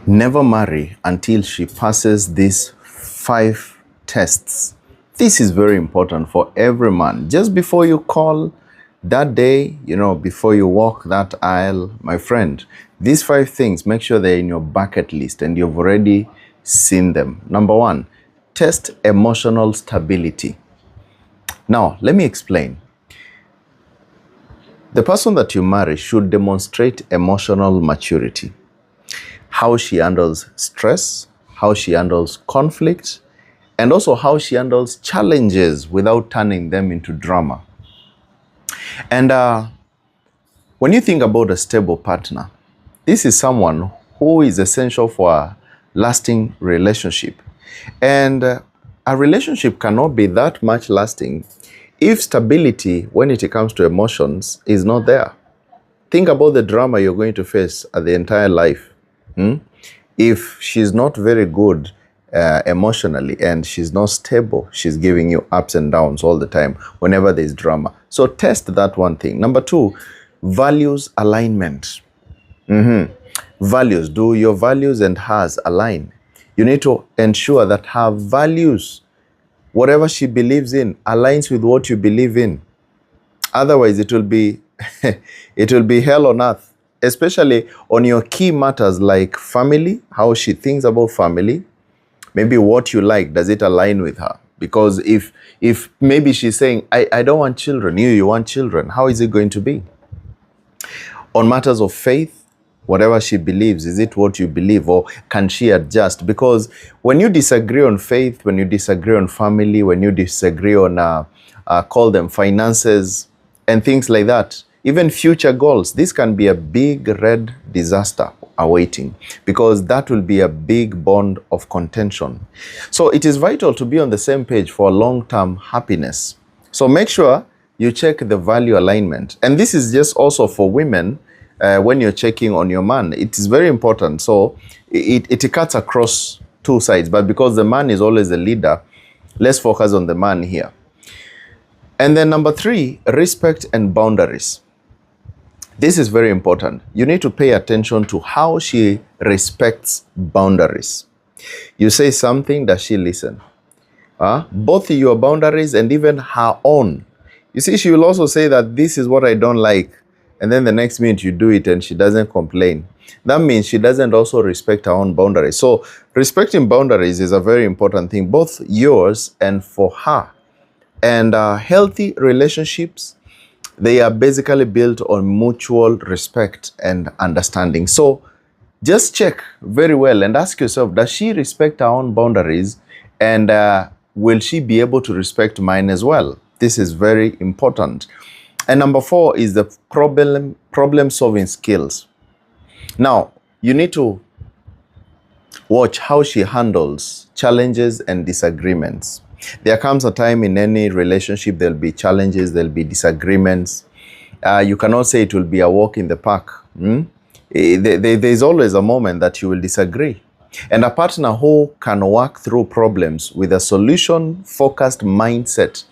Never marry until she passes these 5 tests. This is very important for every man. Just before you call that day, before you walk that aisle, my friend, these 5 things, make sure they're in your bucket list and you've already seen them. Number 1, test emotional stability. Now, let me explain. The person that you marry should demonstrate emotional maturity. How she handles stress, how she handles conflict, and also how she handles challenges without turning them into drama. And when you think about a stable partner, this is someone who is essential for a lasting relationship. And a relationship cannot be that much lasting if stability, when it comes to emotions, is not there. Think about the drama you're going to face at the entire life. If she's not very good emotionally and she's not stable, she's giving you ups and downs all the time whenever there's drama. So test that one thing. Number 2, values alignment. Values. Do your values and hers align? You need to ensure that her values, whatever she believes in, aligns with what you believe in. Otherwise, it will be hell on earth. Especially on your key matters like family, how she thinks about family, maybe what you like, does it align with her? Because if maybe she's saying, I don't want children, you want children, how is it going to be? On matters of faith, whatever she believes, is it what you believe, or can she adjust? Because when you disagree on faith, when you disagree on family, when you disagree on, call them finances and things like that, even future goals, this can be a big red disaster awaiting, because that will be a big bond of contention. So it is vital to be on the same page for long-term happiness. So make sure you check the value alignment. And this is just also for women. When you're checking on your man, it is very important. So it cuts across 2 sides, but because the man is always the leader, let's focus on the man here. And then number 3, respect and boundaries. This is very important. You need to pay attention to how she respects boundaries. You say something, does she listen? Both your boundaries and even her own. You see, she will also say that this is what I don't like. And then the next minute you do it and she doesn't complain. That means she doesn't also respect her own boundaries. So respecting boundaries is a very important thing, both yours and for her. And healthy relationships, they are basically built on mutual respect and understanding. So just check very well and ask yourself, does she respect her own boundaries? And will she be able to respect mine as well? This is very important. And number 4 is the problem-solving skills. Now, you need to watch how she handles challenges and disagreements. There comes a time in any relationship, there'll be challenges, there'll be disagreements. You cannot say it will be a walk in the park. There's always a moment that you will disagree. And a partner who can work through problems with a solution-focused mindset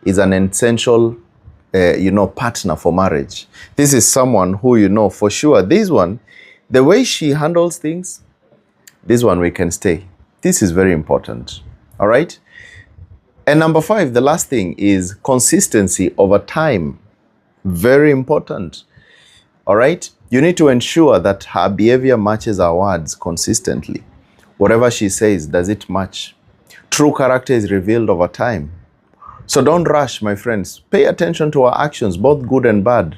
is an essential partner for marriage. This is someone who, for sure, this one, the way she handles things, this one we can stay. This is very important. All right. And number 5, the last thing is consistency over time. Very important. All right. You need to ensure that her behavior matches her words consistently. Whatever she says, does it match? True character is revealed over time. So don't rush, my friends. Pay attention to her actions, both good and bad.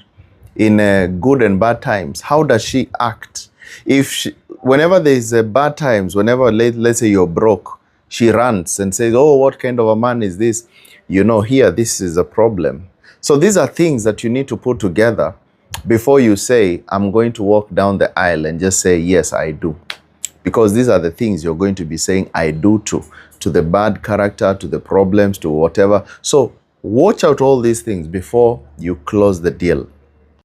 In good and bad times, how does she act? Whenever there's bad times, whenever, let's say you're broke, she rants and says, oh, what kind of a man is this? Here, this is a problem. So these are things that you need to put together before you say, I'm going to walk down the aisle and just say, yes, I do. Because these are the things you're going to be saying, I do to the bad character, to the problems, to whatever. So watch out all these things before you close the deal.